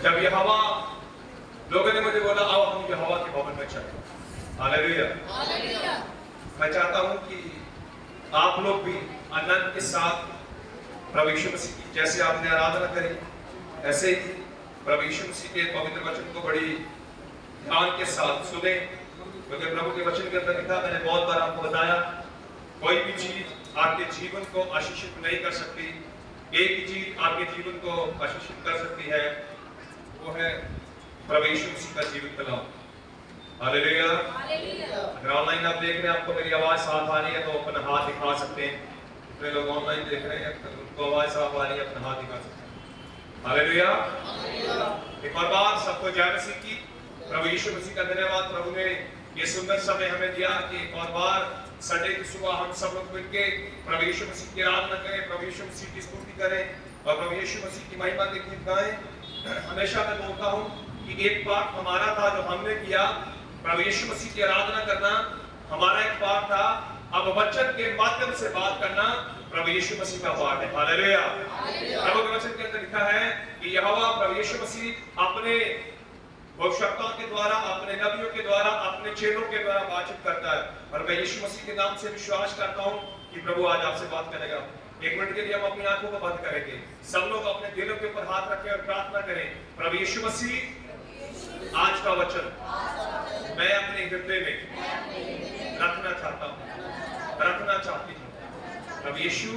जब यहोवा लोगों ने मुझे बोला आओ हम यहोवा के भवन में चलें, हालेलुया, हालेलुया। मैं चाहता हूं कि आप लोग भी आनंद के साथ प्रभु यीशु मसीह की जैसे आपने आराधना करी ऐसे ही प्रभु यीशु मसीह के पवित्र वचन को बड़ी ध्यान के साथ सुने, क्योंकि प्रभु के वचन के अंदर लिखा, मैंने बहुत बार आपको बताया, कोई भी चीज आपके जीवन को आशीषित नहीं कर सकती। एक ही चीज आपके जीवन को आशीषित कर सकती है, वो है प्रभु यीशु मसीह का जीवित कलाम, हालेलुया। अगर ऑनलाइन आप देख रहे हैं, आपको मेरी आवाज साफ आ रही है तो अपना हाथ दिखा सकते हैं। जितने लोग ऑनलाइन देख रहे हैं उनको आवाज साफ आ रही है, अपना हाथ दिखा सकते हैं, हालेलुया। एक और बार सबको जय मसीह की। प्रभु यीशु मसीह का धन्यवाद, प्रभु ने ये सुंदर समय हमें दिया कि एक और बार संडे की सुबह हम सब लोग मिलकर प्रभु यीशु मसीह की आराधना करें, प्रभु यीशु मसीह की स्तुति करें और प्रभु यीशु मसीह की महिमा के गीत गाएं। हमेशा मैं बोलता हूं कि एक पार्ट हमारा था जो हमने किया, प्रभु यीशु मसीह की आराधना करना हमारा एक पार्ट था। अब वचन के माध्यम से बात करना प्रभु यीशु मसीह का पार्ट है, हालेलुया। प्रभु के वचन के अंदर लिखा है कि यहोवा प्रभु यीशु मसीह अपने भविष्यवक्ताओं के द्वारा, अपने नबियों के द्वारा, अपने चेलों के द्वारा बातचीत करता है। और मैं यीशु मसीह के नाम से विश्वास करता हूं कि प्रभु आज आपसे बात करेगा। एक मिनट के लिए हम अपनी आंखों को बंद करेंगे, सब लोग अपने दिलों के ऊपर हाथ रखें और प्रार्थना करें। प्रभु यीशु मसीह, आज का वचन मैं अपने हृदय में रखना चाहता हूँ, रखना चाहती हूँ। प्रभु यीशु,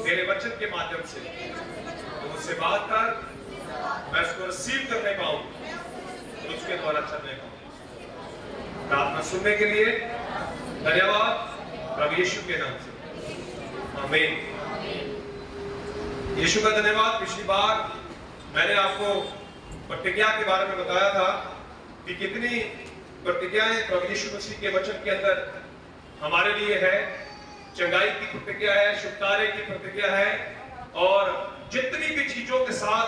तेरे वचन के माध्यम से तो मुझसे बात कर, मैं उसको रिसीव करने पाऊं, उसके द्वारा चलने पाऊं। प्रार्थना सुनने के लिए धन्यवाद, प्रभु यीशु के नाम से, आमीन। यीशु का धन्यवाद। पिछली बार मैंने आपको प्रतिज्ञा के बारे में बताया था कि कितनी प्रतिज्ञाएं प्रभु यीशु मसीह के वचन के अंदर हमारे लिए है। चंगाई की प्रतिज्ञा है, छुटकारे की प्रतिज्ञा है, और जितनी भी चीजों के साथ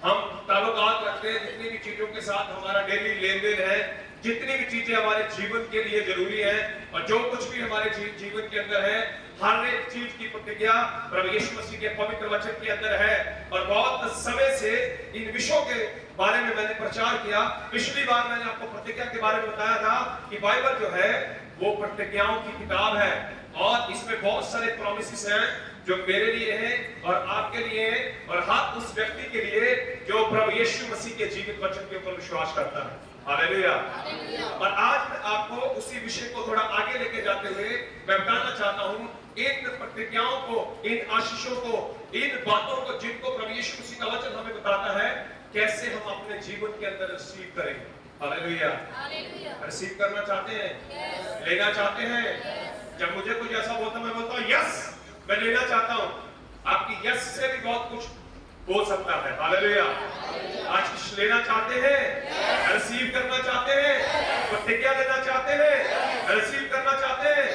हम ताल्लुकात रखते हैं, जितनी भी चीजों के साथ हमारा डेली लेन देन है, जितनी भी चीजें हमारे जीवन के लिए जरूरी है और जो कुछ भी हमारे जीवन के अंदर है, हर एक चीज की प्रतिज्ञा प्रभु यीशु मसीह के पवित्र वचन के अंदर है। और बहुत समय से इन विषयों के बारे में मैंने प्रचार किया। पिछली बार मैंने आपको प्रतिज्ञा के बारे में बताया था कि बाइबल जो है वो प्रतिज्ञाओं की किताब है और इसमें बहुत सारे प्रॉमिसेस हैं जो मेरे लिए हैं और आपके लिए हैं और हर उस व्यक्ति के लिए जो प्रभु यीशु मसीह के जीवित वचन के ऊपर विश्वास करता है, हालेलुया। और आज मैं आपको उसी विषय को थोड़ा आगे लेके जाते हुए मैं बताना चाहता हूं इन प्रतिज्ञाओं को, इन आशीषों को, इन बातों को जिनको प्रभु यीशु मसीह का वचन हमें बताता है, कैसे हम अपने जीवन के अंदर रिसीव करेंगे, हालेलुया। रिसीव करना चाहते हैं, लेना चाहते हैं। जब मुझे कुछ ऐसा बोलता मैं बोलता हूँ यस, मैं लेना चाहता हूँ। आपकी यस से भी बहुत कुछ हो सकता है, हालेलुया। आज कुछ लेना चाहते हैं, रिसीव करना चाहते हैं, प्रतिज्ञा लेना चाहते हैं, रिसीव करना चाहते हैं,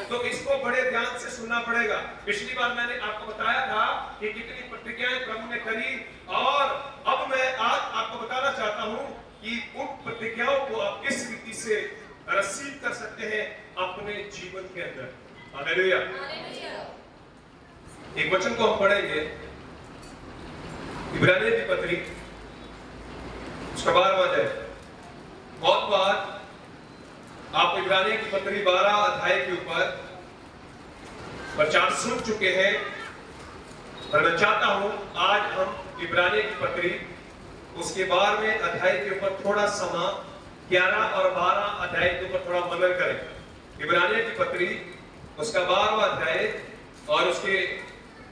तो इसको बड़े ध्यान से सुनना पड़ेगा। पिछली बार मैंने आपको बताया था कि कितनी प्रतिज्ञाएं प्रभु ने करी और अब मैं आज आपको बताना चाहता हूं कि उन प्रतिज्ञाओं को आप किस रीति से रिसीव कर सकते हैं अपने जीवन के अंदर, हालेलुया। एक वचन को हम पढ़ेंगे, इब्रानियों की पत्री उसका 12वां अध्याय। बहुत बार आप इब्रानियों की पत्री 12 अध्याय के ऊपर प्रचार सुन चुके हैं, पर मैं चाहता हूं आज हम इब्रानियों की पत्री उसके 12वें अध्याय के ऊपर थोड़ा समय 11 और 12 अध्याय के ऊपर थोड़ा मनन करें। इब्रानियों की पत्री उसका 12वां अध्याय और उसके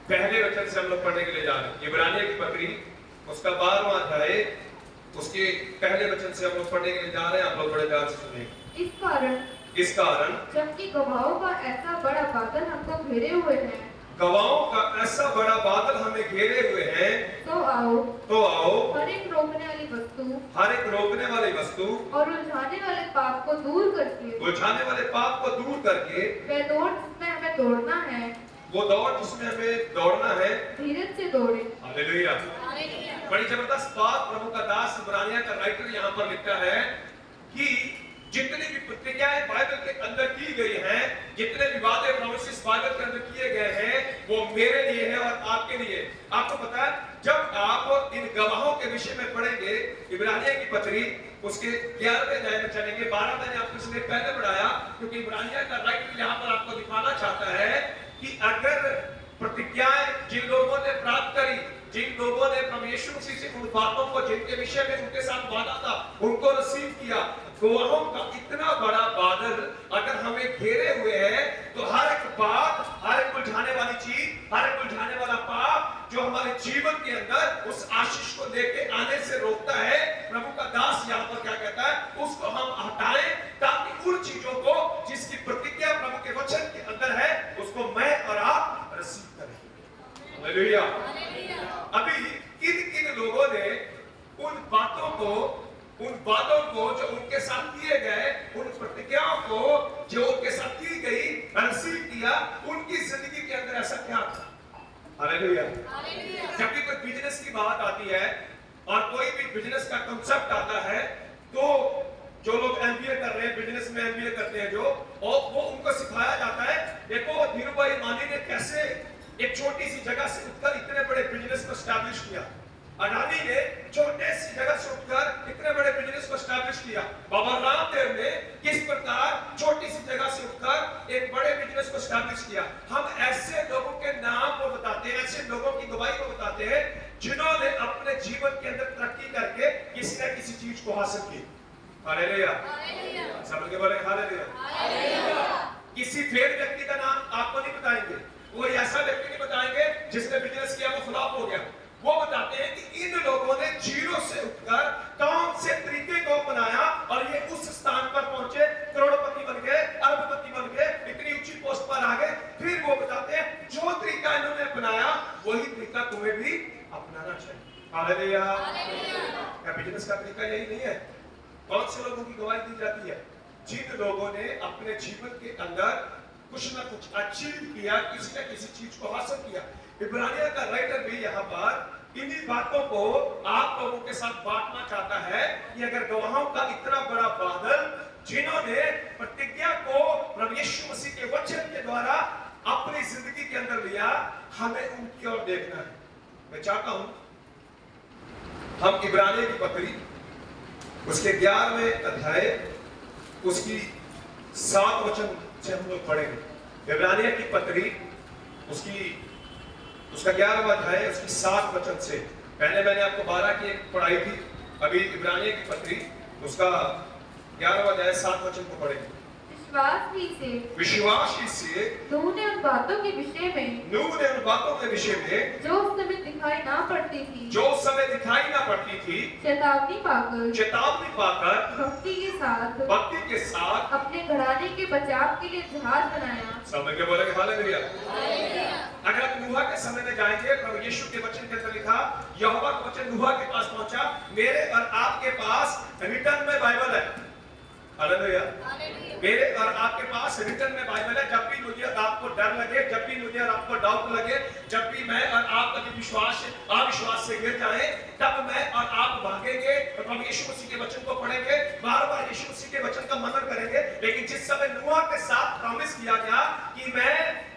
पहले वचन से हम लोग पढ़ने के लिए जा रहे हैं। इब्रानियों की पत्री उसका 12वां अध्याय उसके पहले वचन से हम लोग पढ़ने के लिए जा रहे हैं। आप लोग बड़े ध्यान से सुनिए। इस कारण जबकि गवाहों का ऐसा बड़ा बादल हमको घेरे हुए हैं, गवाहों का ऐसा बड़ा बादल हमें घेरे हुए हैं, तो आओ हर एक रोकने वाली वस्तु और उलझाने वाले पाप को दूर करके वह दौड़ जिसमें हमें दौड़ना है, वो दौड़ जिसमें हमें दौड़ना है, धीरज से दौड़े, हालेलुया। बड़ी जबरदस्त बात प्रभु का दास इब्रानियों का राइटर यहाँ पर लिखता है कि जितनी भी प्रतिज्ञाएं बाइबल के अंदर की गई हैं, जितने भी वादे प्रोमिसेस बाइबल के अंदर किए गए हैं, वो मेरे लिए है और आपके लिए। आपको पता है जब आप इन गवाहों के विषय में पढ़ेंगे इब्रानियों की पत्री उसके 11वें अध्याय में चलेंगे। 12 मैंने आपको इसलिए पहले पढ़ाया क्योंकि इब्रानियों का राइटर यहाँ पर आपको दिखाना चाहता है कि अगर प्रतिज्ञाएं जिन लोगों ने प्राप्त करी, जिन लोगों ने प्रभु यीशु मसीह से उन बातों को जिनके विषय में उनके साथ वादा था उनको रिसीव किया, गवाहों का इतना बड़ा बादल अगर हमें घेरे हुए है तो हर एक बात, हर एक उलझाने वाली चीज, हर एक उलझाने वाला पाप जो हमारे जीवन के अंदर उस आशीष को लेके आने से रोकता है, प्रभु का दास यहाँ पर क्या कहता है, उसको हम हटाएं ताकि उन चीजों को जिसकी प्रतिज्ञा प्रभु के वचन के अंदर है उसको मैं और आप रिसीव करें। हालेलुया। अभी किन किन लोगों ने उन बातों को, उन वादों को जो उनके साथ किए गए, उन प्रतिज्ञाओं को जो उनके साथ की गई रिसीव किया, उनकी जिंदगी के अंदर ऐसा क्या था? हालेलुया। जब भी कोई बिजनेस की बात आती है और कोई भी बिजनेस का कांसेप्ट आता है तो जो लोग एमबीए कर रहे हैं, बिजनेस में एमबीए करते हैं जो, और वो उनको सिखाया जाता है। देखो धीरूभाई मानी ने कैसे एक छोटी सी जगह से उठकर इतने बड़े बिजनेस को एस्टैब्लिश किया। अडानी ने छोटे सी जगह से उठकर इतने बड़े बिजनेस को एस्टैब्लिश किया। बाबा रामदेव ने किस प्रकार छोटी सी जगह से उठकर एक बड़े बिजनेस को एस्टैब्लिश किया। हम ऐसे लोगों के नाम को बताते हैं, ऐसे लोगों की गवाही को बताते हैं जिन्होंने अपने जीवन के अंदर तरक्की करके किसी न किसी चीज को हासिल की। हालेलुया। समझ के बोले हालेलुया। किसी फेल व्यक्ति का नाम आपको नहीं बताएंगे, कोई ऐसा व्यक्ति नहीं बताएंगे जिसने बिजनेस किया वो फ्लॉप हो गया। वो बताते हैं कि इन लोगों ने जीरो से उठकर कौन से तरीके को अपनाया और ये उस स्थान पर पहुंचे, करोड़पति बन गए, अरबपति बन गए, इतनी ऊंची पोस्ट पर आ गए। फिर वो बताते हैं जो तरीका इन्होंने अपनाया वही तरीका तुम्हें भी अपनाना चाहिए। हालेलुया। क्या बिजनेस का तरीका यही नहीं है? कौन से लोगों की गवाही दी जाती है? जिन लोगों ने अपने जीवन के अंदर कुछ ना कुछ अचीव किया, किसी न किसी चीज को हासिल किया। इब्रानियों का राइटर भी यहाँ पर इन्हीं बातों को आप लोगों के साथ बांटना चाहता है कि अगर गवाहों का इतना बड़ा बादल जिन्होंने प्रतिज्ञा को प्रभु यीशु मसीह के वचन के द्वारा अपनी जिंदगी के अंदर लिया, हमें उनकी ओर देखना है। मैं चाहता हूं हम इब्रानियों की पत्री उसके 11वें अध्याय उसकी 7 वचन से हम लोग पढ़ेंगे। इब्रानियों की पत्री उसका 11वां अध्याय उसकी 7 वचन से। पहले मैंने आपको 12 की एक पढ़ाई थी, अभी इब्रानियों की पत्री उसका 11वां अध्याय 7 वचन को पढ़ेंगे। विश्वास ही से नूह ने उन बातों के विषय में जो उस समय दिखाई ना पड़ती थी चेतावनी पाकर भक्ति के साथ अपने घराने के बचाव के लिए जहाज बनाया। समझ के बोलेंगे हालेलुया। अगर आप नूह के समय में जाएंगे, प्रभु यीशु के वचन के अंदर लिखा, यहोवा का वचन नूह के पास पहुंचा, मेरे और आपके पास रिटर्न में बाइबल है। हालेलुया। मेरे और आपके पास रिटर्न में बाइबल है। जब भी मुझे और आपको डर लगे, जब भी मुझे और आपको डाउट लगे, जब भी मैं और आप कभी अविश्वास से गिर जाए, तब मैं और आप भागेंगे और प्रभु यीशु मसीह के वचन को पढ़ेंगे, बार-बार यीशु मसीह के वचन का मनन करेंगे। लेकिन जिस समय नूह के साथ प्रॉमिस किया गया कि मैं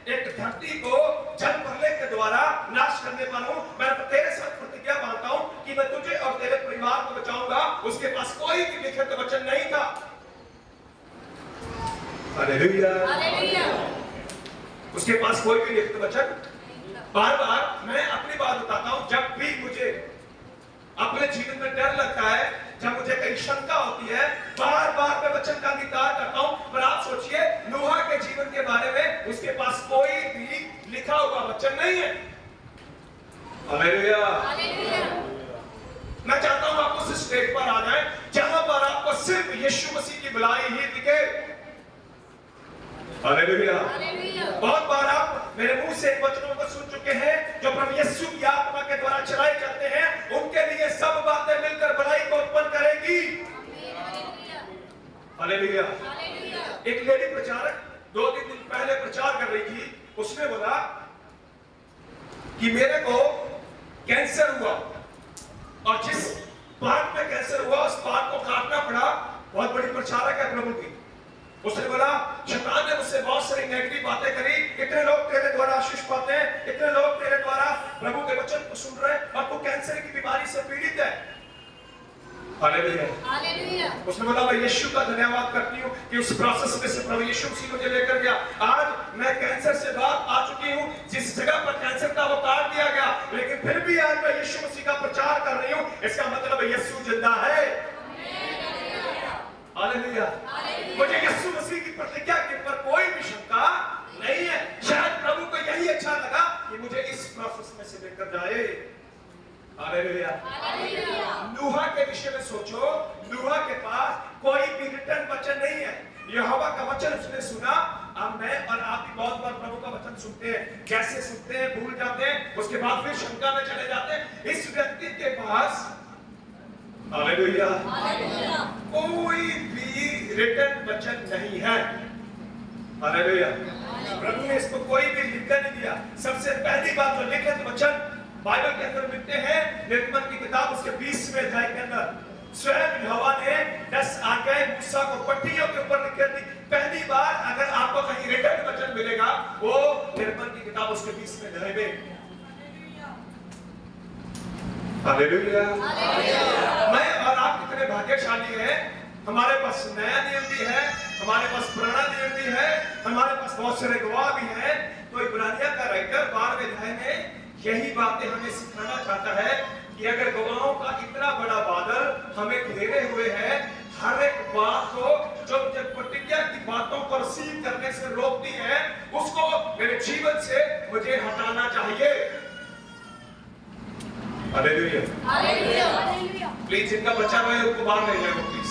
एक धरती को जल प्रलय के द्वारा नाश करने वाला हूं, मैं तेरे साथ प्रतिज्ञा बांधता हूं कि मैं तुझे और तेरे परिवार को बचाऊंगा, उसके पास कोई भी लिखित वचन नहीं था। हालेलुया। उसके पास कोई भी लिखित वचन। बार-बार मैं अपनी बात बताता हूं, जब भी मुझे अपने जीवन में डर लगता है, जब मुझे कहीं शंका होती है, बार-बार मैं वचन का अंगीकार करता हूं। पर आप सोचिए नूह के जीवन के बारे में उसके पास कोई भी लिखा हुआ वचन नहीं है। हालेलुया। मैं चाहता हूं आप उस स्टेज पर आ जाएं जहां पर आपको सिर्फ यीशु मसीह की भलाई ही दिखे। हालेलुया। बहुत बार आप मेरे मुंह से वचनों को सुन चुके हैं जो प्रभु यीशु की आत्मा के द्वारा चलाए जाते हैं, उनके लिए सब बातें मिलकर भलाई को उत्पन्न करेगी। हालेलुया। एक लेडी प्रचारक 2-3 दिन पहले प्रचार कर रही थी। उसने बोला कि मेरे को कैंसर हुआ और जिस पार्ट में कैंसर हुआ उस पार्ट को काटना पड़ा। बहुत बड़ी प्रचारक है प्रभु की। उसने बोला शैतान ने मुझसे बहुत सारी नेगेटिव बातें करी, इतने लोग तेरे द्वारा आशीष पाते हैं, इतने लोग तेरे द्वारा प्रभु के वचन को सुन रहे हैं और तू कैंसर की बीमारी से पीड़ित है। हालेलुया। उसने बोला मैं यीशु का धन्यवाद करती हूँ कि उस प्रोसेस में से प्रभु यीशु मसीह मुझे लेकर गया। आज मैं कैंसर से बाहर आ चुकी हूँ, जिस जगह पर कैंसर का अवतार दिया गया, लेकिन फिर भी आज मैं यीशु मसीह का प्रचार कर रही हूँ। इसका मतलब यीशु जिंदा है। हालेलुया। मुझे यीशु मसीह की प्रतिज्ञा के ऊपर कोई भी शंका नहीं है। शायद प्रभु को यही अच्छा लगा कि मुझे इस प्रोसेस में से लेकर जाए। हालेलुया। नूहा के विषय में सोचो, नूहा के पास कोई भी रिटर्न वचन नहीं है। यहोवा का वचन उसने सुना। अब मैं और आप भी बहुत बार प्रभु का वचन सुनते हैं, कैसे सुनते हैं, भूल जाते हैं, उसके बाद फिर शंका में चले जाते हैं। इस व्यक्ति के पास हालेलुया कोई भी रिटर्न वचन नहीं है। हालेलुया। प्रभु ने इसको कोई भी लिखकर नहीं दिया। सबसे पहली बात जो लिखित वचन बाइबल के अंदर मिलते हैं, निर्गमन की किताब उसके 20वें अध्याय के अंदर स्वयं यहोवा ने 10 आज्ञाएं मूसा को पट्टियों के ऊपर लिख दी। पहली बार अगर आपको कहीं रिटर्न वचन मिलेगा वो निर्गमन की किताब उसके 20वें अध्याय में। हालेलुया। मैं और आप कितने भाग्यशाली हैं। हमारे पास नया नियम भी है, हमारे पास पुराना नियम भी है, हमारे पास बहुत सारे गवाह भी हैं। तो इब्रानिया का राइटर 12वें अध्याय में यही बातें हमें सिखाना चाहता है कि अगर गवाहों का इतना बड़ा बादल हमें घेरे हुए है, हर एक बात को जो मुझे प्रतिज्ञा की बातों को रिसीव करने से रोकती है, उसको मेरे जीवन से मुझे हटाना चाहिए। हालेलुया। प्लीज जिनका बच्चा रहे उनको बाहर नहीं जाए प्लीज।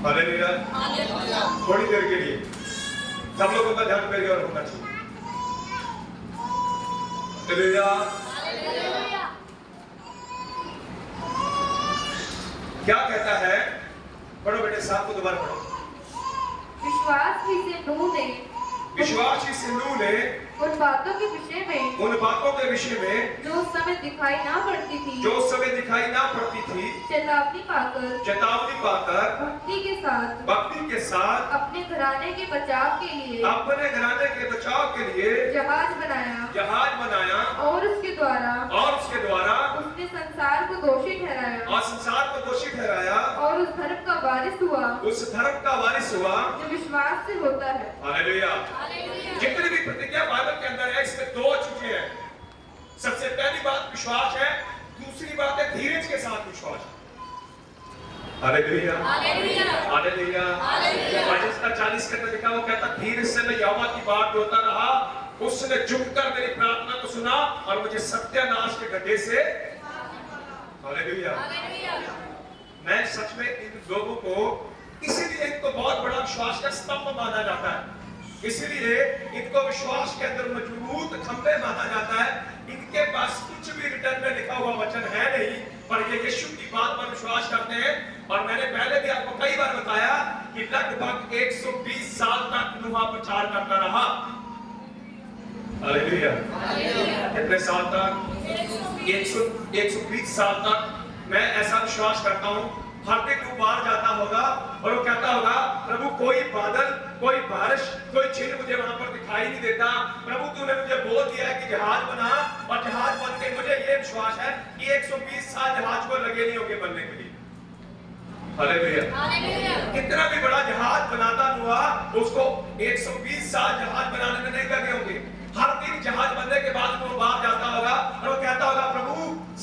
हालेलुया। थोड़ी देर के लिए सब लोगों का ध्यान मेरी ओर होना चाहिए। हालेलुया। क्या कहता है? पढ़ो बेटे, साथ को दोबारा पढ़ो। विश्वास ही से नूह ने उन बातों के विषय में जो उस समय दिखाई ना पड़ती थी चेतावनी पाकर भक्ति के साथ अपने घराने के बचाव के लिए जहाज बनाया और उसके द्वारा उसने संसार को दोषी ठहराया और उस धर्म का वारिस हुआ जो विश्वास से होता है। हालेलुया। जितनी भी प्रतिज्ञा बाइबल के अंदर है, इसमें दो चीजें हैं। सबसे पहली बात विश्वास है, दूसरी बात है धीरज के साथ विश्वास। हालेलुया। हालेलुया। जिसका 40 के अंदर लिखा वो कहता धीरज से मैं यहोवा की बात जोता रहा, उसने झुककर मेरी प्रार्थना को सुना और मुझे सत्यानाश के गड्ढे से। हालेलुया। मैं सच में इन लोगों को इसीलिए इनको बहुत बड़ा विश्वास का स्तंभ माना जाता है, इसलिए इनको विश्वास के अंदर मजबूत खंभे माना जाता है। इनके पास कुछ भी रिटर्न में लिखा हुआ वचन है नहीं, पर ये यीशु की बात पर विश्वास करते हैं। और मैंने पहले भी आपको कई बार बताया कि लगभग 120 साल तक नूह प्रचार करता रहा। हालेलुया। कितने साल तक? 120 साल तक। मैं ऐसा विश्वास करता हूँ हर दिन वो बाहर जाता होगा और वो कहता होगा प्रभु कोई बादल, कोई बारिश, कोई चिन्ह मुझे वहां पर दिखाई नहीं देता। प्रभु तूने मुझे बोल दिया है कि जहाज बना, और जहाज बन के मुझे ये विश्वास है कि 120 साल जहाज को लगे नहीं होंगे बनने के लिए। हालेलुया। कितना भी बड़ा जहाज बनाता हुआ उसको 120 साल जहाज बनाने में नहीं लगे होंगे। हर दिन जहाज बनने के बाद वो बाहर जाता होगा और वो कहता होगा प्रभु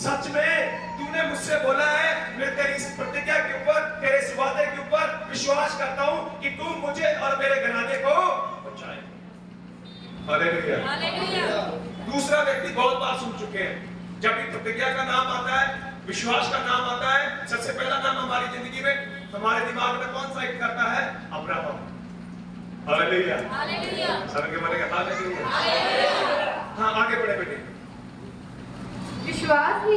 सच में तूने मुझसे बोला है, मैं तेरी इस प्रतिज्ञा के ऊपर, तेरे इस वादे के ऊपर विश्वास करता हूं कि तू मुझे और मेरे घराने को बचाए। हालेलुया। दूसरा व्यक्ति बहुत बार सुन चुके हैं, जब भी प्रतिज्ञा का नाम आता है, विश्वास का नाम आता है, सबसे पहला नाम हमारी जिंदगी में हमारे दिमाग में कौन सा हिट करता है? अब्राहम। हालेलुया। सबके बोलेंगे हालेलुया। हाँ आगे बढ़े बेटे। विश्वास ही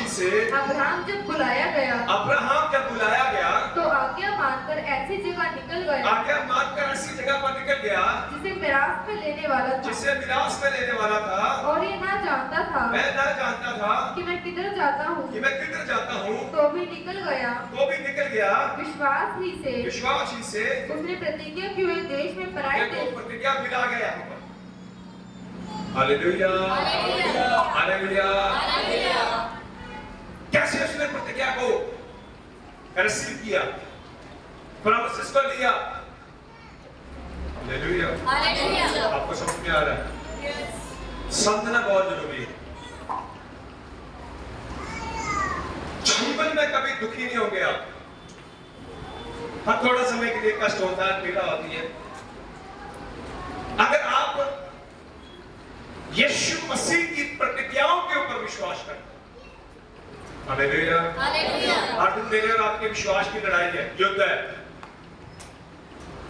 से अब्राहम जब बुलाया गया तो आज्ञा मानकर ऐसी जगह निकल गया जिसे मिरास में लेने वाला था और ये ना जानता था कि मैं किधर जाता हूँ तो भी निकल गया। विश्वास ही से उसने प्रतिज्ञा किए हुए देश में पराए देश प्रतिज्ञा मिला गया। हालेलुया। हालेलुया। रिसीव किया, प्रॉमिसेस को लिया। Hallelujah, hallelujah. आपको समझ में आ रहा है? समझना बहुत जरूरी है। जीवन में कभी दुखी नहीं होंगे आप। हाँ, थोड़ा समय के लिए कष्ट होता है, पीड़ा होती है। अगर आप यीशु मसीह की प्रतिज्ञाओं के ऊपर विश्वास करते हैं, हालेलुया, हालेलुया। हर दिन मेरे और आपके विश्वास की लड़ाई है, युद्ध है।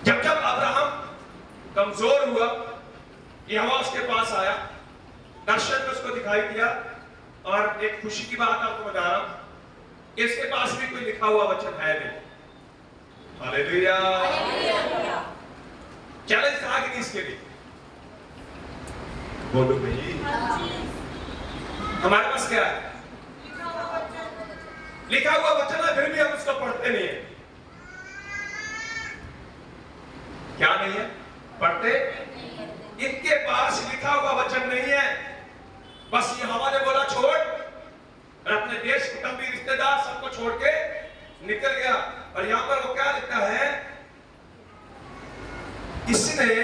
जब जब अब्राहम कमजोर हुआ, यहोवा उसके पास आया, दर्शन में उसको दिखाई दिया। और एक खुशी की बात आपको बता रहा हूं, इसके पास भी कोई लिखा हुआ वचन है नहीं। हालेलुया, चैलेंज था कि नहीं इसके लिए? बोलो भाई, हमारे पास क्या है? लिखा हुआ वचन है, फिर भी हम उसको पढ़ते नहीं है। क्या नहीं है? पढ़ते। इनके पास लिखा हुआ वचन नहीं है, बस यहोवा ने बोला छोड़, और अपने देश, कुटुंबी, रिश्तेदार सबको छोड़ के निकल गया। और यहां पर वो क्या लिखा है? इसने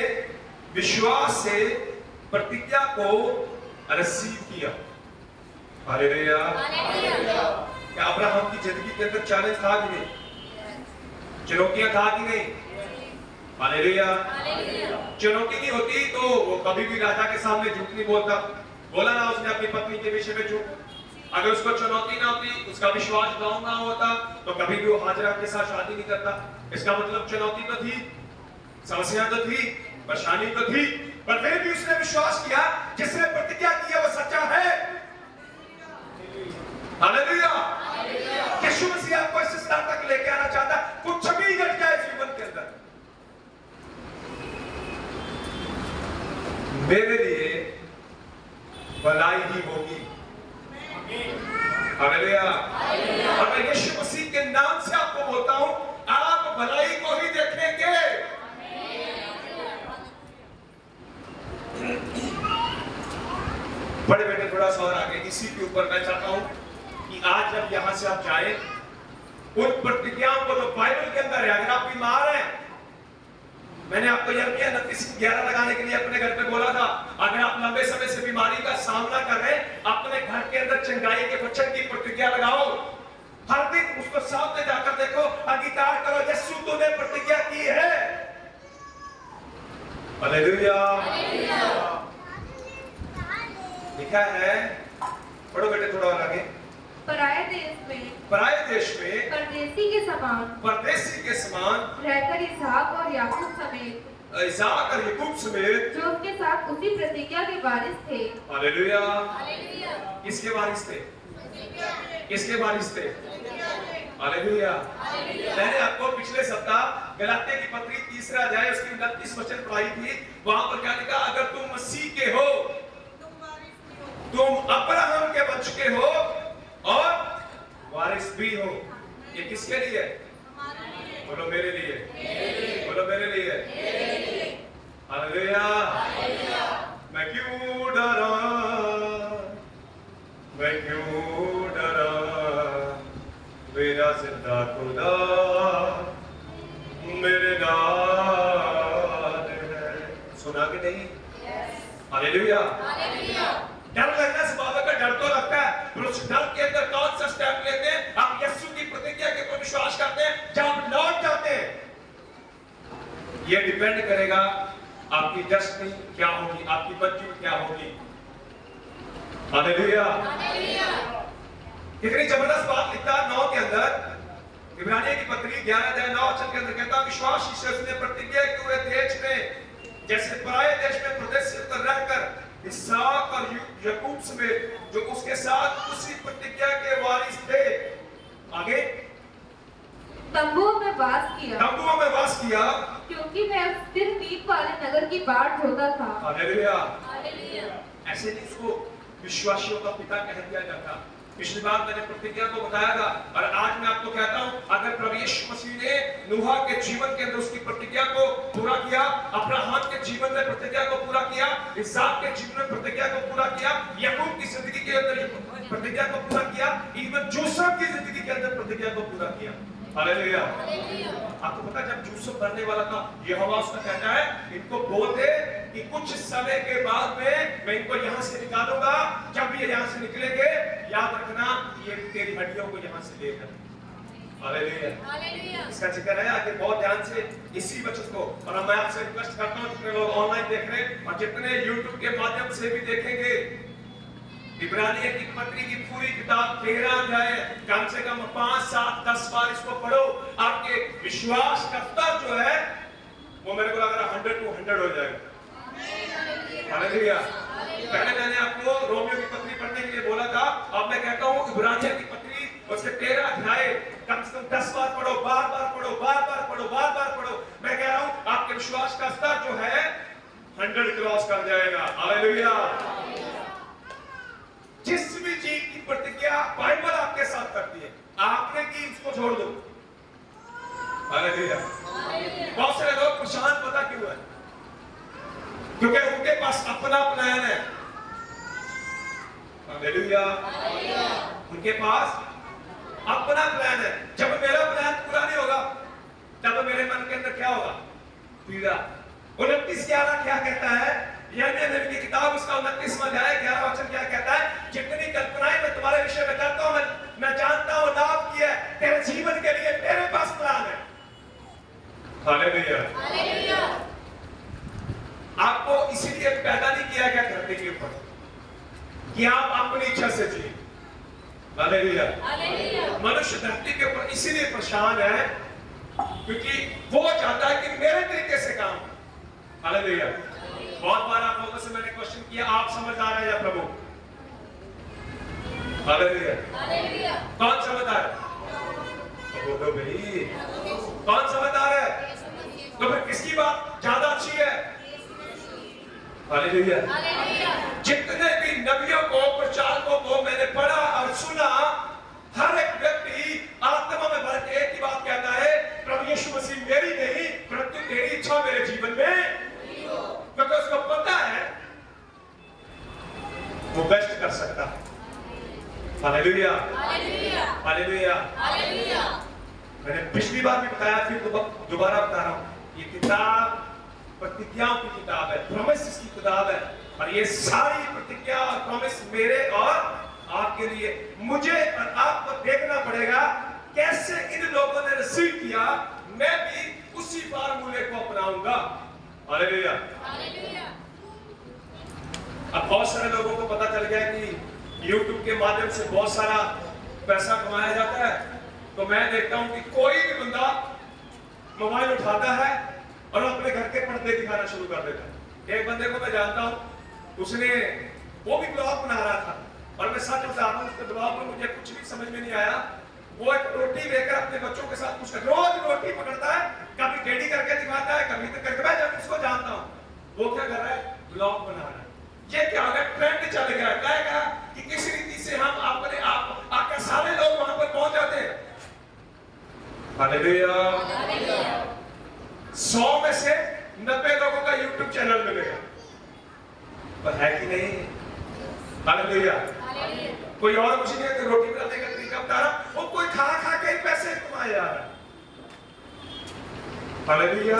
विश्वास से प्रतिज्ञा को रिसीव किया। Hallelujah, hallelujah. क्या अब्राहम की जिंदगी के अंदर चैलेंज था कि नहीं? चुनौतियां था कि नहीं? Hallelujah, hallelujah. चुनौती नहीं होती तो वो कभी भी राजा के सामने झूठ नहीं बोलता। बोला ना उसने अपनी पत्नी के विषय में झूठ। अगर उसको चुनौती ना होती, उसका विश्वास डाउन ना होता, तो कभी भी वो हाजरा के साथ शादी नहीं करता। इसका मतलब चुनौती तो थी, समस्या तो थी, परेशानी तो थी, पर फिर भी उसने विश्वास किया, जिसने प्रतिज्ञा की है वो सच्चा है। हालेलुया, यीशु मसीह आपको इस स्तर तक लेके आना चाहता है, कुछ भी घट जाए जीवन के अंदर, मेरे लिए भलाई ही होगी। हालेलुया, और मैं यीशु मसीह के नाम से आपको बोलता हूं, आप भलाई को ही देखेंगे। बड़े बेटे, थोड़ा सा और आगे इसी के ऊपर मैं चाहता हूं कि आज जब यहां से आप जाएं, उन प्रतिज्ञाओं को जो बाइबल के अंदर है, अगर आप बीमार हैं, मैंने आपको यिर्मयाह 29:11 लगाने के लिए अपने घर पे बोला था। अगर आप लंबे समय से बीमारी का सामना कर रहे हैं, अपने घर के अंदर चंगाई के वचन की प्रतिज्ञा लगाओ। हर दिन उसको सामने जाकर देखो, अंगीकार करो, यीशु तूने प्रतिज्ञा की है। हालेलुया, लिखा है, पढ़ो बेटे थोड़ा और आगे। पराये देश में परदेसी के समान रहकर इसहाक और याकूब समेत जो उसके साथ उसी प्रतिज्ञा के वारिस थे। हालेलुया, किसके वारिस थे? किसके वारिस थे? हालेलुया। मैंने आपको पिछले सप्ताह गलातिया की पत्री 3 अध्याय उसकी 29 वचन पढ़ाई थी। वहां पर क्या लिखा? अगर तुम मसीह के हो, तुम अब्राहम के वंश के हो और वारिस भी हो। ये किसके लिए? बोलो मेरे लिए, बोलो मेरे लिए। हालेलुया, मैं क्यों डरा, मैं क्यों डरा, मेरा जिंदा खुदा मेरे नाल है। सुना कि नहीं? हालेलुया, डर लगना स्वाभाविक है, डर तो लगता है, पर उस डर के अंदर कौन सा स्टेप लेते हैं? आप यीशु की प्रतिज्ञा के ऊपर विश्वास करते हैं, जब आप लौट जाते हैं। ये डिपेंड करेगा आपकी डेस्टिनी क्या होगी, आपकी मंजिल क्या होगी। हालेलुया, कितनी जबरदस्त बात लिखता है 9 के अंदर, इब्रानियों की पत्री 11:9 के अंदर कहता, विश्वास से उसने प्रतिज्ञा किए हुए देश में, जैसे पराये देश में प्रदेश से रहकर इसहाक और याकूब समेत जो उसके साथ उसी प्रतिज्ञा के वारिस थे। आगे, तंबुओं में वास किया, क्योंकि मैं उस स्थिर नींव वाले नगर की बाट ढोता था। हालेलुया, ऐसे नहीं इसको विश्वासियों का पिता कह दिया जाता। पिछली बार मैंने प्रतिज्ञा को बताया था, और आज मैं आपको कहता हूं, अगर प्रभु यीशु मसीह ने नूह के जीवन के अंदर उसकी प्रतिज्ञा को पूरा किया, अब्राहम के जीवन में प्रतिज्ञा को पूरा किया, इसहाक के जीवन में प्रतिज्ञा को पूरा किया, याकूब की जिंदगी के अंदर प्रतिज्ञा को पूरा किया, इवन जोसेफ की जिंदगी के अंदर प्रतिज्ञा को पूरा किया। हालेलुया। आपको पता जब यूसुफ मरने वाला था, यहोवा उसका कहता है इनको बोल दे कि कुछ समय के बाद में मैं इनको यहाँ से निकालूंगा, जब ये यहाँ से निकलेंगे याद रखना ये तेरी हड्डियों को यहाँ से लेकर। हालेलुया। इसका जिक्र है आगे बहुत ध्यान से इसी वचन को, और मैं आपसे रिक्वेस्ट करता हूँ जितने लोग ऑनलाइन देख रहे हैं और जितने यूट्यूब के माध्यम से भी देखेंगे, इब्रानियों की पत्री की पूरी किताब 13 अध्याय कम से कम 5, 7, 10 बार इसको पढ़ो। आपके विश्वास का स्तर जो है वो मेरे को लग रहा है 100 to 100 हो जाएगा। हालेलुया। पहले मैंने आपको रोमियो की पत्री पढ़ने के लिए बोला था, अब मैं कहता हूँ इब्रानियों की पत्री उसके 13 अध्याय कम से कम 10 बार पढ़ो, बार बार पढ़ो, बार बार पढ़ो, बार बार पढ़ो। मैं कह रहा हूँ आपके विश्वास का स्तर जो है 100 क्रॉस कर जाएगा। हालेलुया। जिस भी चीज की प्रतिज्ञा बाइबल आपके साथ करती है, आपने की उसको छोड़ दो। हालेलुया। बहुत सारे लोग परेशान पता क्यों है? क्योंकि उनके पास अपना प्लान है। हालेलुया। उनके पास अपना प्लान है। जब मेरा प्लान पूरा नहीं होगा तब मेरे मन के अंदर क्या होगा? पीड़ा। 29:11 क्या कहता है? यह नबी की किताब उसका 29वां अध्याय 11वां वचन क्या कहता है? जितनी कल्पनाएं मैं तुम्हारे विषय में करता हूं, मैं जानता हूं लाभ की है तेरे जीवन के लिए, तेरे पास प्लान है। हालेलुया। आपको इसीलिए पैदा नहीं किया गया धरती के ऊपर कि आप अपनी इच्छा से जिए। हालेलुया। मनुष्य धरती के ऊपर इसीलिए परेशान है क्योंकि वो चाहता है कि मेरे तरीके से काम। हालेलुया। बहुत बार आप लोगों से मैंने क्वेश्चन किया, आप समझदार है या प्रभु? हालेलुया। कौन समझदार है? तो बोलो भाई, कौन समझदार है? तो फिर किसकी बात ज्यादा अच्छी है? हालेलुया। जितने भी नबियों को, प्रचारकों को मैंने पढ़ा और सुना, हर एक व्यक्ति आत्मा में भर के एक ही बात कहता है, प्रभु यीशु मसीह मेरी नहीं परंतु तेरी इच्छा मेरे जीवन में, क्योंकि उसको पता है वो बेस्ट कर सकता है। हालेलुया। हालेलुया। मैंने पिछली बार भी बताया, फिर दोबारा बता रहा हूं, ये किताब प्रतिज्ञाओं की किताब है, प्रॉमिसेस की किताब है, और ये सारी प्रतिज्ञा और प्रॉमिस मेरे और आपके लिए, मुझे और आपको देखना पड़ेगा कैसे इन लोगों ने रिसीव किया, मैं भी उसी फार्मूले को अपनाऊंगा। हालेलुया। अब बहुत सारे लोगों को पता चल गया कि YouTube के माध्यम से बहुत सारा पैसा कमाया जाता है, तो मैं देखता हूं कि कोई भी बंदा मोबाइल उठाता है और अपने घर के पर्दे दिखाना शुरू कर देता है। एक बंदे को मैं जानता हूं, उसने वो भी ब्लॉग बना रहा था, और मैं सच बता रहा हूं उसके ब्लॉग में मुझे कुछ भी समझ में नहीं आया। वो एक रोटी लेकर अपने बच्चों के साथ कुछ रोज रोटी पकड़ता है, कभी टेढ़ी करके दिखाता है, कभी तो करके, मैं जब उसको जानता हूं, वो क्या कर रहा है? ब्लॉग बना रहा है। ये क्या होगा? ट्रेंड चल गया है, कहेगा कि किस रीति से हम अपने आप आकर सारे लोग वहां पर पहुंच जाते हैं। हालेलुया। 100 में से 90 लोगों का YouTube चैनल मिलेगा, पर है कि नहीं? हालेलुया। कोई और कुछ नहीं है कि रोटी बनाने का तरीका बता रहा, वो कोई खा खा के पैसे कमाए जा रहा है। हालेलुया।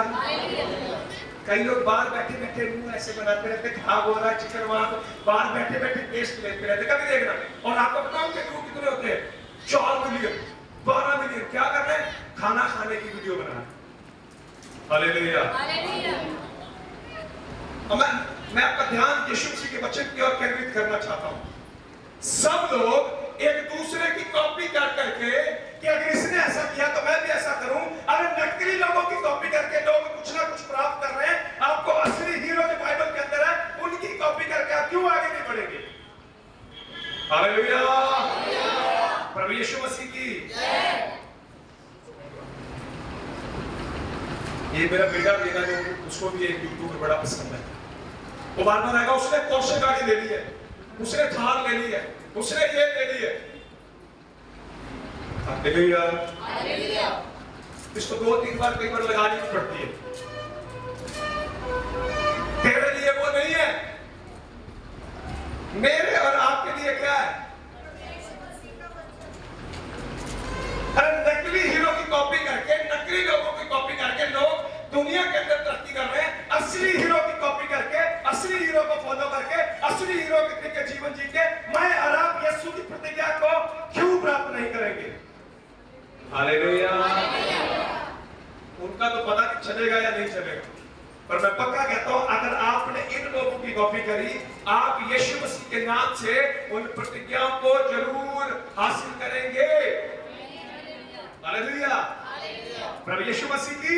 कई लोग बाहर बैठे बैठे मुंह ऐसे बनाते रहते, भाग हो रहा है चिकन, वहां बाहर बैठे बैठे टेस्ट लेते रहते, कभी देखना। और आपको बताऊं कि लोग कितने होते हैं? 4 मिलियन 12 मिलियन। क्या कर रहे हैं? खाना खाने की वीडियो बना रहे हैं। हालेलुया। मैं आपका ध्यान यीशु मसीह के वचन की ओर केंद्रित करना चाहता हूं। सब लोग एक दूसरे की कॉपी कर करके कि अगर इसने ऐसा किया तो मैं भी ऐसा करूं, अगर नकली लोगों की कॉपी करके लोग कुछ ना कुछ प्राप्त कर रहे हैं, आपको असली हीरो जो बाइबल के अंदर है उनकी कॉपी करके आप क्यों आगे नहीं बढ़ेंगे? हालेलुया। प्रभु यीशु मसीह की जय। ये मेरा बेटा देगा जो, उसको भी एक यूट्यूबर बड़ा पसंद है, वो बार बार आएगा, उसने पोर्शे गाड़ी ले ली है, उसने थार ले ली है, उसने ये ले ली है। हालेलुया। इसको 2-3 बार कई बार लगानी पड़ती है। तेरे लिए वो नहीं है, मेरे और आपके लिए क्या है? अरे नकली हीरो की कॉपी हालेलुया। उनका तो पता नहीं चलेगा या नहीं चलेगा, पर मैं पक्का कहता हूं अगर आपने इन लोगों की कॉपी करी, आप यीशु मसीह के नाम से उन प्रतिज्ञाओं को जरूर हासिल करेंगे। हालेलुया। प्रभु यीशु मसीह की।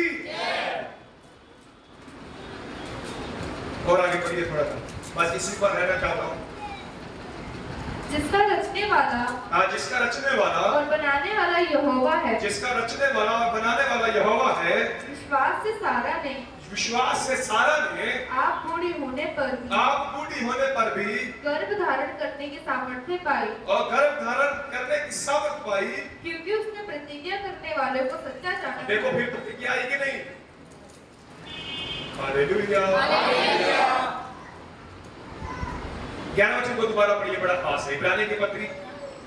और आगे बढ़िए थोड़ा सा, बस इसी पर रहना चाहता हूं। जिसका रचने वाला और बनाने वाला यहोवा है। जिसका रचने वाला और बनाने वाला यहोवा है। विश्वास से सारा ने आप बूढ़ी होने पर भी गर्भ धारण करने की सामर्थ्य पाई, क्योंकि उसने प्रतिज्ञा करने वाले को सच्चा जाना। देखो फिर प्रतिज्ञा आई कि नहीं? हालेलुया। 11 वचन को दोबारा पढ़िए, बड़ा खास है। इब्रानी की पत्री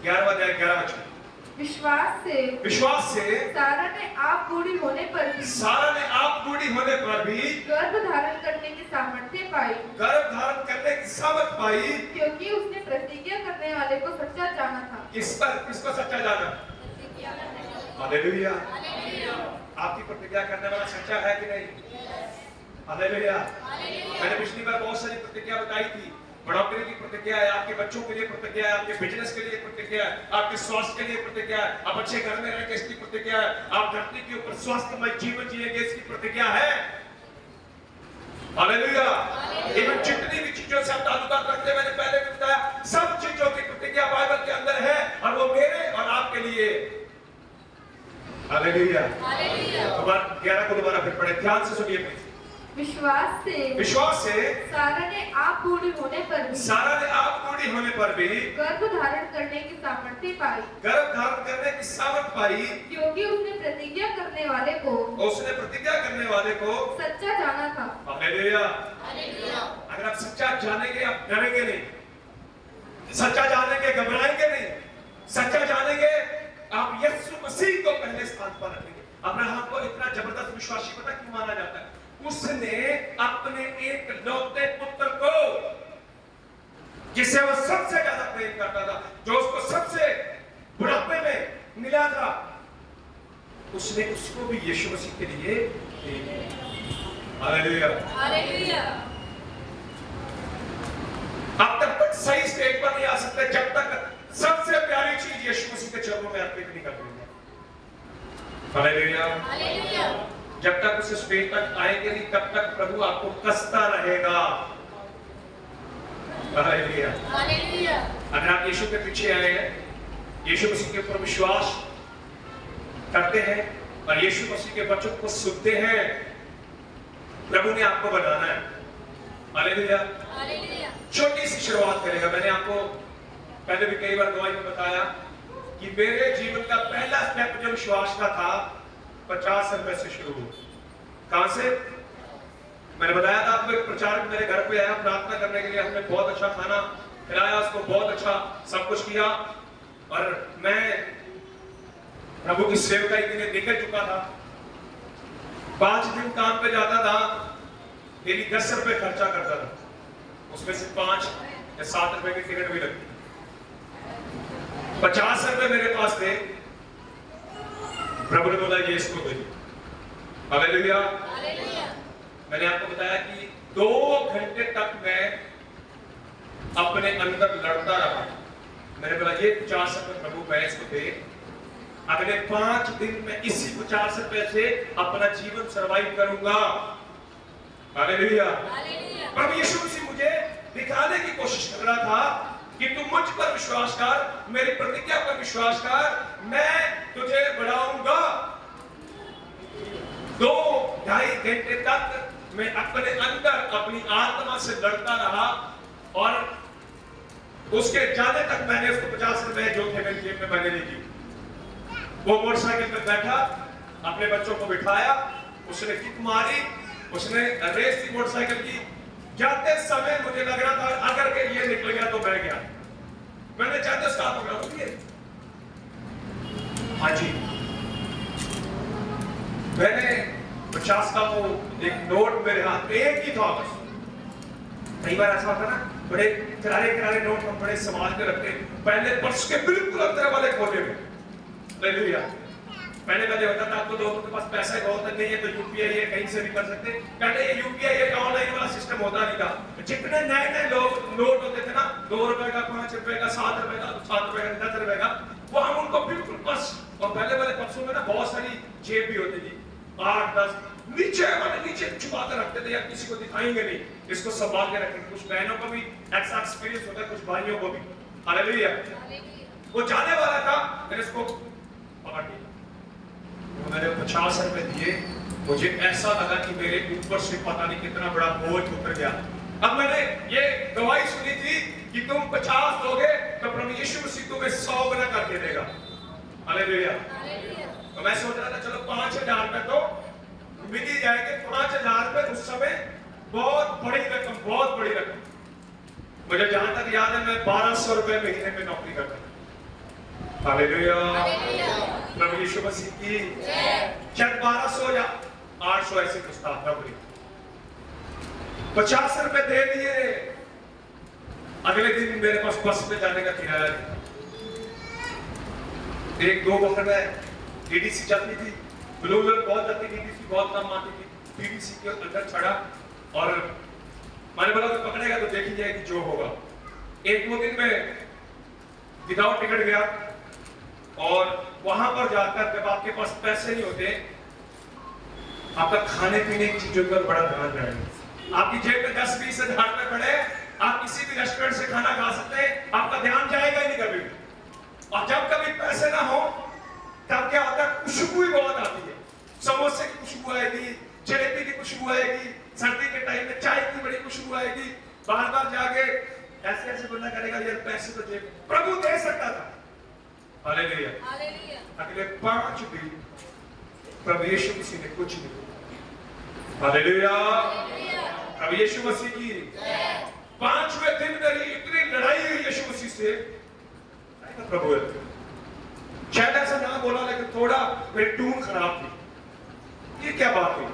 11वां अध्याय 11 वचन। विश्वास से सारा ने आप बूढ़ी होने पर भी गर्भ धारण करने की सामर्थ्य पाई, क्योंकि उसने प्रतिज्ञा करने वाले को सच्चा जाना था। किसको सच्चा जाना? हालेलुया। आपकी प्रतिज्ञा करने वाला सच्चा है कि नहीं? हालेलुया। मैंने पिछली बार बहुत सारी प्रतिज्ञा बताई थी। बढ़ोतरी की प्रतिज्ञा है, आपके बच्चों के लिए प्रतिज्ञा है, आपके बिजनेस के लिए प्रतिज्ञा है, आपके स्वास्थ्य के लिए प्रतिज्ञा है, आप अच्छे घर में रहेंगे इसकी प्रतिज्ञा है, आप धरती के ऊपर स्वास्थ्यमय जीवन जिएंगे इसकी प्रतिज्ञा है। हालेलुया। इवन जितनी भी चीजों से आप ताल्लुकात रखते हैं, मैंने पहले भी बताया, सब चीजों की प्रतिज्ञा बाइबल के अंदर है और वो मेरे और आपके लिए। हालेलुया। 11 को दोबारा फिर पढ़े, ध्यान से सुनिए प्लीज। विश्वास से सारा ने आप बूढ़ी होने पर भी गर्भ धारण करने की सामर्थ्य पाई, क्योंकि उसने प्रतिज्ञा करने वाले को सच्चा जाना था। हालेलुया। अगर आप सच्चा जानेंगे आप डरेंगे नहीं, सच्चा जानेंगे घबराएंगे नहीं, सच्चा जानेंगे आप यीशु मसीह को पहले स्थान पर रखेंगे। अब्राहम को इतना जबरदस्त विश्वासी पता क्यों माना जाता है? उसने अपने एक लौते पुत्र को, जिसे वो सबसे ज्यादा प्रेम करता था, जो उसको सबसे बुढ़ापे में मिला था, उसने उसको भी यीशु मसीह के लिए दे दिया। हालेलुया। आप तब तक सही स्टेज पर नहीं आ सकते जब तक सबसे प्यारी चीज यीशु मसीह के चरणों में अर्पित नहीं कर देंगे। हालेलुया। जब तक उस स्टेज तक आएंगे नहीं तब तक प्रभु आपको कसता रहेगा। हालेलुया। अगर आप यीशु के पीछे आए हैं, यीशु मसीह के ऊपर विश्वास करते हैं और यीशु मसीह के वचन को सुनते हैं, प्रभु ने आपको बनाना है। हालेलुया। छोटी सी शुरुआत करेगा। मैंने आपको पहले भी कई बार गवाही में बताया कि मेरे जीवन का पहला स्टेप जो विश्वास का था 50 रुपए से शुरू हुआ। कहां से? मैंने बताया था आपको, एक प्रचारक मेरे घर पे आया प्रार्थना करने के लिए, हमने बहुत अच्छा खाना खिलाया उसको, बहुत अच्छा सब कुछ किया और मैं प्रभु की सेवकाई के लिए निकल चुका था। 5 दिन काम पे जाता था, डेली 10 रुपए खर्चा करता था, उसमें से 5 या 7 रुपए की टिकट भी लगती। 50 रुपए मेरे पास थे। प्रभु ने बोला ये इसको दे। हालेलुया। मैंने आपको बताया कि 2 घंटे तक मैं अपने अंदर लड़ता रहा। मैंने बोला ये 50 रुपए प्रभु मैं इसको दे, अगले 5 दिन में इसी 50 रुपए से अपना जीवन सरवाइव करूंगा। हालेलुया। प्रभु यीशु मसीह मुझे दिखाने की कोशिश कर रहा था कि तू मुझ पर विश्वास कर, मेरी प्रतिज्ञा पर विश्वास कर, मैं तुझे बढ़ाऊंगा। 2-2.5 घंटे तक मैं अपने अंदर अपनी आत्मा से लड़ता रहा और उसके जाने तक मैंने उसको 50 रुपए जो थे मेरी जेब में मैंने नहीं दी। वो मोटरसाइकिल पे बैठा, अपने बच्चों को बिठाया, उसने किक मारी, उसने रेस की मोटरसाइकिल की। जाते समय मुझे लग रहा था अगर के ये निकल गया तो मैं गया। मैंने जाते स्टॉप हो गया। हाँ जी, मैंने 50 का वो एक नोट मेरे हाथ में एक ही था बस। कई बार ऐसा होता ना, बड़े करारे नोट हम बड़े संभाल के रखते हैं, पहले पर्स के बिल्कुल अंदर वाले कोने में। हालेलुया। पहले होता था, आपको लोगों के पास पैसा बहुत नहीं है तो यूपीआई है, कहीं से भी कर सकते। पहले ये यूपीआई एक ऑनलाइन वाला सिस्टम होता नहीं था। जितने नए नए लोग नोट होते थे ना, 2 रुपए का, 5 रुपए का, 7 रुपए का, 7 रुपए का, 10 रुपए का, वो हम उनको बिल्कुल बस, और पहले वाले पर्सों में ना बहुत सारी जेब भी होती थी, 8 10 नीचे छुपा कर रखते थे, या किसी को दिखाएंगे नहीं, इसको संभाल के रखेंगे। कुछ बहनों को भी ऐसा एक्सपीरियंस होता है, कुछ भाइयों को भी। हालेलुया। वो जाने वाला था, मैंने इसको पकड़ लिया, मैंने 50 रुपए दिए। मुझे ऐसा लगा कि मेरे ऊपर से पता नहीं कितना बड़ा बोझ उतर गया। अब मैंने ये गवाही सुनी थी कि तुम 50 दोगे तो प्रभु यीशु मसीह तुम्हें 100 गुना करके देगा। हालेलुया। तो मैं सोच रहा था चलो 5000 रुपए तो मिल ही जाएंगे। 5000 रुपए उस समय बहुत बड़ी रकम, बहुत बड़ी रकम। मुझे जहां तक याद है, मैं 1200 रुपए महीने में नौकरी करता था। हालेलुया। प्रभु यीशु मसीह की शायद 1200 या 800 ऐसे कुछ था नौकरी। 50 रुपए दे दिए। अगले दिन मेरे पास बस पे जाने का किराया नहीं। 1-2 बफर में डीडीसी चलती थी, ब्लू कलर बहुत जाती, डीडीसी बहुत कम आती थी। डीडीसी के अंदर चढ़ा और मैंने बोला कि पकड़ेगा तो देखी जाएगी जो होगा। 1-2 दिन में विदाउट टिकट गया, और वहां पर जाकर जब आपके पास पैसे नहीं होते, आपका खाने पीने की चीजों पर बड़ा ध्यान रहेगा। आपकी जेब में 10-20 हजार रुपए पड़े, आप किसी भी रेस्टोरेंट से खाना खा सकते हैं, आपका ध्यान जाएगा ही नहीं कभी। और जब कभी पैसे ना हो तब क्या होता है, खुशबू ही बहुत आती है। समोसे की खुशबू आएगी, जलेबी की खुशबू आएगी, सर्दी के टाइम में चाय की बड़ी खुशबू आएगी। बार बार जाके ऐसे ऐसे बोलना करेगा, यार पैसे तो जेब प्रभु दे सकता था। हालेलुया। अगले 5 दिन प्रभु यीशु मसीह ने कुछ नहीं किया। हालेलुया। प्रभु यीशु मसीह की 5वें दिन मेरी इतनी लड़ाई हुई यीशु मसीह से, प्रभु शायद ऐसा ना बोला, लेकिन थोड़ा मेरी टून खराब थी। ये क्या बात हुई?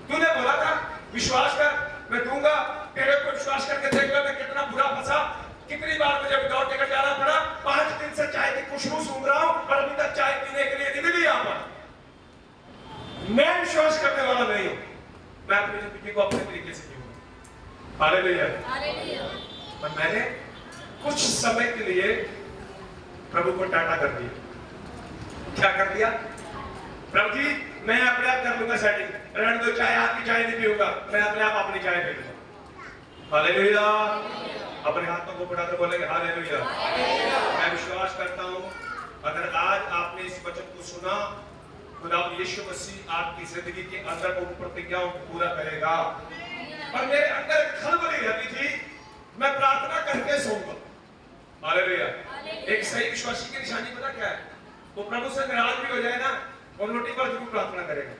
तूने बोला था विश्वास कर, मैं दूंगा, तेरे को विश्वास करके देख लो मैं कितना बुरा फंसा। कितनी बार मुझे विदाउट टिकट जाना पड़ा, 5 दिन से चाय की खुशबू सूंघ रहा हूं और अभी तक चाय पीने के लिए नहीं मिली। यहां पर मैं विश्वास करने वाला नहीं हूं, मैं अपनी जिंदगी को अपने तरीके से जीऊंगा। हालेलुया। पर मैंने कुछ समय के लिए प्रभु को टाटा कर दिया। क्या कर दिया? प्रभु जी मैं अपने आप कर लूंगा सेटिंग, रहने दो, चाय आपकी चाय नहीं पीऊंगा, मैं अपने आप अपनी चाय पी लूंगा। हालेलुया। अपने हाथों को बढ़ाकर बोलेंगे हालेलुया। मैं विश्वास करता हूं अगर आज आपने इस वचन को सुना, खुदा यीशु मसीह आपकी जिंदगी के अंदर उन प्रतिज्ञाओं को पूरा करेगा। पर मेरे अंदर खलबली रहती थी, मैं प्रार्थना करके सोऊंगा। हालेलुया। एक सही विश्वासी की निशानी पता क्या है? वो प्रभु से नाराज भी हो जाए ना, वो रोटी पर जरूर प्रार्थना करेगा,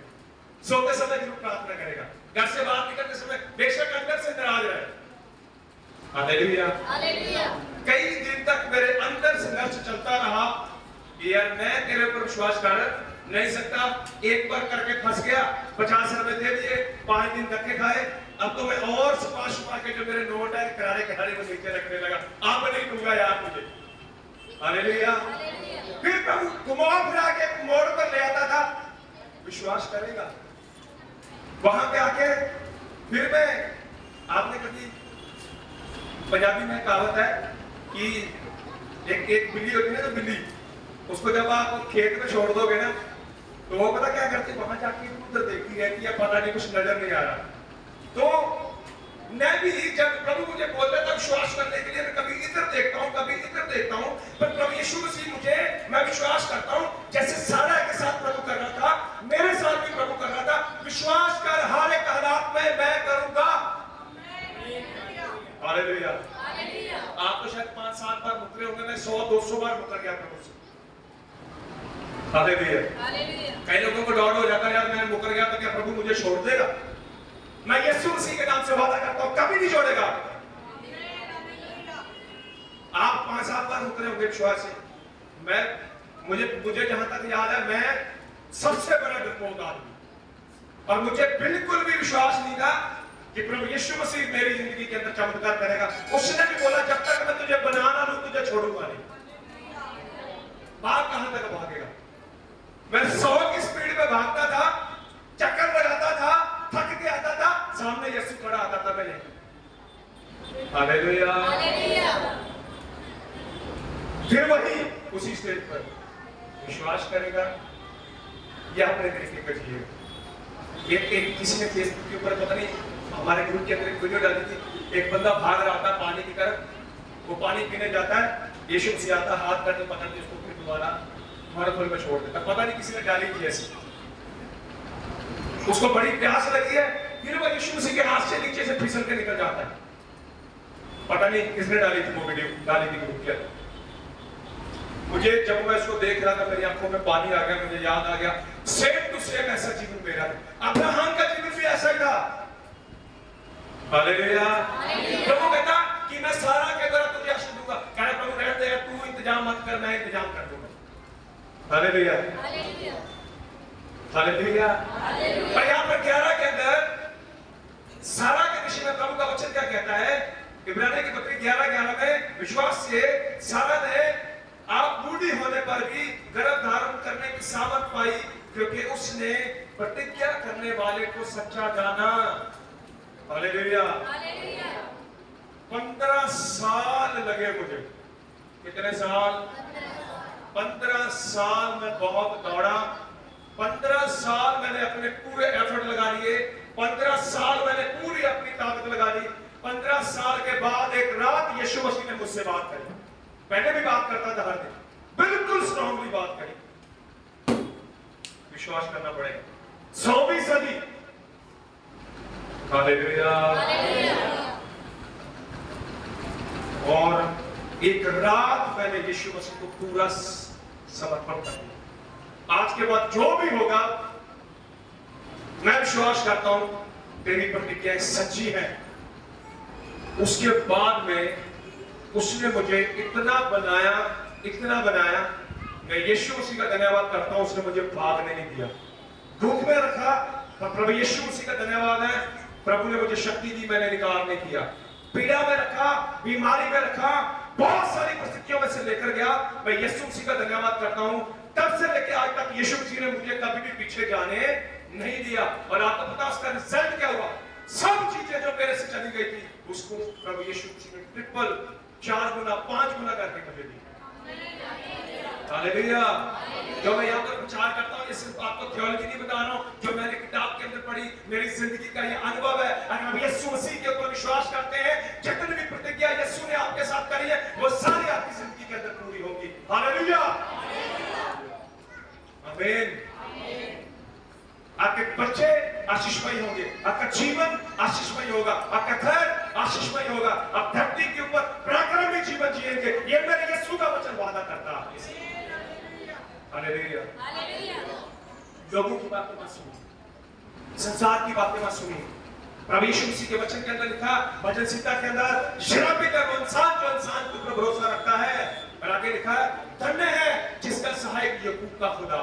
सोते समय जरूर प्रार्थना करेगा, घर से बाहर निकलते समय बेशक अंदर से नाराज रहे। हालेलुया। कई दिन तक मेरे अंदर संघर्ष चलता रहा, यार मैं तेरे पर विश्वास कर नहीं सकता। एक बार करके फंस गया, 50 रुपए दे दिए, 5 दिन धक्के खाए। अब तो मैं और छुपा के जो मेरे नोट है किराए के हारे में नीचे रखने लगा। आप नहीं दूंगा यार मुझे। हालेलुया। फिर प्रभु घुमा फिरा के मोड़ पर ले आता था, विश्वास करेगा। वहां पे आके फिर मैं, आपने कभी पंजाबी में कहावत है कि एक बिल्ली होती है ना, बिल्ली, उसको जब आप खेत में छोड़ दोगे ना तो वो पता क्या करती है, वहां जाके उधर देखती रहती है, पता नहीं कुछ नजर नहीं आ रहा। तो मैं भी जब प्रभु मुझे बोलता था विश्वास करने के लिए, मैं कभी इधर देखता हूँ, कभी इधर देखता हूँ, पर प्रभु यीशु मसीह मुझे, मैं विश्वास करता हूँ जैसे सारा के साथ प्रभु कर रहा था, मेरे साथ भी प्रभु कर रहा था। विश्वास कर, हर एक हालात में मैं करूंगा। हालेलुया। आप तो शायद 5-7 बार मुकरे होंगे, मैं 100-200 बार मुकर गया प्रभु से। हालेलुया। कई लोगों को डर हो जाता है, यार मैं मुकर गया तो क्या प्रभु मुझे छोड़ देगा? मैं यीशु मसीह के नाम से वादा करता हूं कभी नहीं छोड़ेगा। आप 5-7 बार मुकरे होंगे विश्वास से। मुझे जहां तक याद है, मैं सबसे बड़ा डरपोक आदमी, और मुझे बिल्कुल भी विश्वास नहीं था कि प्रभु यीशु मसीह मेरी जिंदगी के अंदर चमत्कार करेगा। उसने भी बोला जब तक मैं तुझे बनाना लूं तुझे छोड़ूंगा नहीं। बात कहां तक भागेगा? मैं 100 की हालेलुया। फिर वही उसी स्टेज पर विश्वास करेगा या अपने तरीके का जिएगा। एक किसी ने फेसबुक के ऊपर पता नहीं हमारे ग्रुप के अंदर एक वीडियो डाली थी, एक बंदा भाग रहा था पानी की तरफ, वो पानी पीने जाता है, यीशु मसीह आता है, हाथ करके पकड़ के उसको फिर दोबारा माराथन में छोड़ देता। पता नहीं किसी ने डाली थी ऐसी, उसको बड़ी प्यास लगी है, फिर वो यीशु मसीह के हाथ से नीचे से फिसल के निकल जाता है। पता नहीं किसने डाली थी वो वीडियो, डाली थी ग्रुप के अंदर। मुझे जब मैं इसको देख रहा था मेरी आंखों में पानी आ गया, मुझे याद आ गया सेम टू सेम ऐसा जीवन मेरा था। अब्राहम का जीवन भी ऐसा ही था। हालेलुया। प्रभु कहता कि मैं सारा के द्वारा तुझे आशीष दूंगा। कह रहा प्रभु रहने दे, तू इंतजाम मत कर, मैं इंतजाम कर दूंगा। Hallelujah hallelujah. और यहाँ पर 11 के अंदर सारा के विषय में प्रभु का वचन क्या कहता है? इब्रानियों की पत्री 11:11 में विश्वास से सारा ने आप बूढ़ी होने पर भी गर्भ धारण करने की सामर्थ पाई, क्योंकि उसने प्रतिज्ञा करने वाले को सच्चा जाना। हालेलुया। 15 साल लगे मुझे। कितने साल? 15 साल में बहुत दौड़ा, 15 साल मैंने अपने पूरे एफर्ट लगा लिए, 15 साल मैंने पूरी अपनी ताकत लगा ली। 15 साल के बाद एक रात यीशु मसीह ने मुझसे बात करी। पहले भी बात करता था हर दिन, बिल्कुल स्ट्रांगली बात करी। विश्वास करना पड़ेगा। 100वीं सदी। हालेलुया। और एक रात मैंने यीशु मसीह को पूरा समर्पण कर दिया। आज के बाद जो भी होगा, मैं विश्वास करता हूं तेरी प्रतिज्ञाएं सच्ची है। उसके बाद में उसने मुझे इतना बनाया, मैं यीशु मसीह का धन्यवाद करता हूं, उसने मुझे भागने नहीं दिया। दुख में रखा, प्रभु यीशु मसीह का धन्यवाद है, प्रभु ने मुझे शक्ति दी, मैंने निकाल नहीं किया। पीड़ा में रखा, बीमारी में रखा, बहुत सारी परिस्थितियों में से लेकर गया, मैं यीशु मसीह का धन्यवाद करता हूं। तब से लेकर आज तक यीशु मसीह ने मुझे कभी भी पीछे जाने नहीं दिया। और आपको पता उसका रिजल्ट क्या हुआ? सब चीजें जो मेरे से चली गई थी, उसको प्रभु यीशु मसीह ने ट्रिपल, 4 गुना, 5 गुना करके मुझे दी। हालेलुया। जो मैं यहाँ पर प्रचार करता हूँ, ये सिर्फ आपको थ्योलॉजी नहीं बता रहा हूँ, जो मैंने किताब के अंदर पढ़ी, मेरी जिंदगी का ये अनुभव है। अगर हम यीशु मसीह के ऊपर विश्वास करते हैं, जितनी भी प्रतिज्ञा यीशु ने आपके साथ करी है, वो सारी आपकी जिंदगी के अंदर पूरी होगी। हालेलुया। आमीन। आपके बच्चे आशीषमय होंगे, आपका जीवन आशीषमय होगा, आपका घर आशीषमय होगा, आप धरती के ऊपर पराक्रमी जीवन जिएंगे। ये मेरे यीशु का वचन वादा करता है। हालेलुया। लोगों की बातें मत सुनिए, संसार की बातें मत सुनिए। प्रभु यीशु मसीह के वचन के अंदर लिखा, भजन संहिता के अंदर, शराबी का वो इंसान जो इंसान के ऊपर भरोसा रखता है, और आगे लिखा है, धन्य है जिसका सहायक याकूब का खुदा।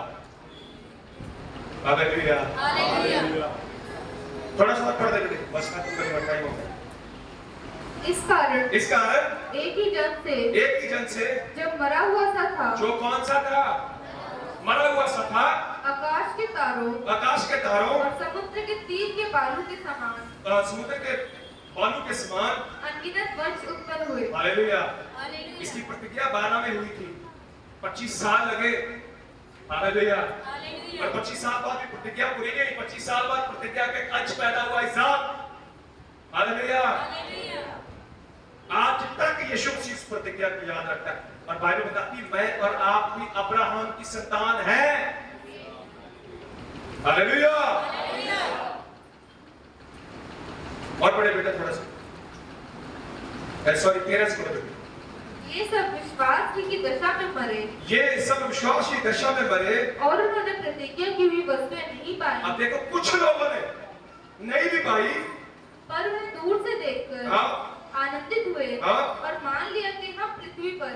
हालेलुया। हालेलुया। थोड़ा सा पढ़ दे बस, खत्म करने का टाइम हो गया। इस कारण एक ही जन से जो मरा हुआ सा था, जो कौन सा था? मरा हुआ सा था। आकाश के तारों और समुद्र के तीर के बालू के समान, समुद्र के बालू के समान अनगिनत वंश उत्पन्न हुए। हालेलुया। इसकी प्रतिज्ञा 12 में हुई थी, 25 साल लगे। हालेलुया। और 25 साल बाद भी प्रतिज्ञा पूरी नहीं हुई। 25 साल बाद प्रतिज्ञा के अंश पैदा हुआ इसहाक। हालेलुया। आज तक यीशु मसीह इस प्रतिज्ञा को याद रखता है, और बाइबल बताती है मैं और आप भी अब्राहम की संतान हैं। हालेलुया। और बड़े बेटा थोड़ा सा, सॉरी 13 से बोलो। ये सब विश्वास की दशा में मरे, ये सब विश्वास की दशा में मरे, और उन्होंने प्रतिज्ञा की हुई वस्तुएं नहीं पाई। अब देखो कुछ लोगों ने नहीं भी पाई, पर वे दूर से देखकर आनंदित हुए और मान लिया कि हम पृथ्वी पर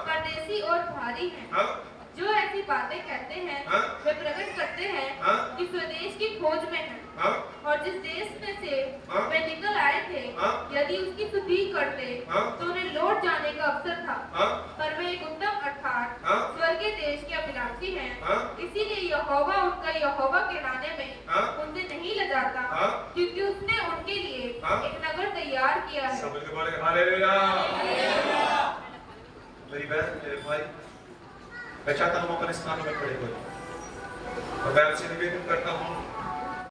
परदेशी और भारी हैं। जो ऐसी बातें कहते हैं वे प्रकट करते हैं कि स्वदेश की खोज में हैं, और जिस देश में से वे निकल आए थे, यदि उसकी स्तुति करते तो उन्हें लौट जाने का अवसर था। पर वे एक उत्तम अर्थात स्वर्गीय देश के अभिलाषी हैं। इसीलिए यहोवा उनका यहोवा कहलाने में उनसे नहीं लजाता, क्योंकि उसने उनके लिए हाँ? एक नगर तैयार किया है। सब मिलकर बोले हालेलुया। मेरी बहन, मेरे भाई, मैं चाहता हूँ अपने स्थानों में खड़े हो और मैं आपसे निवेदन करता हूँ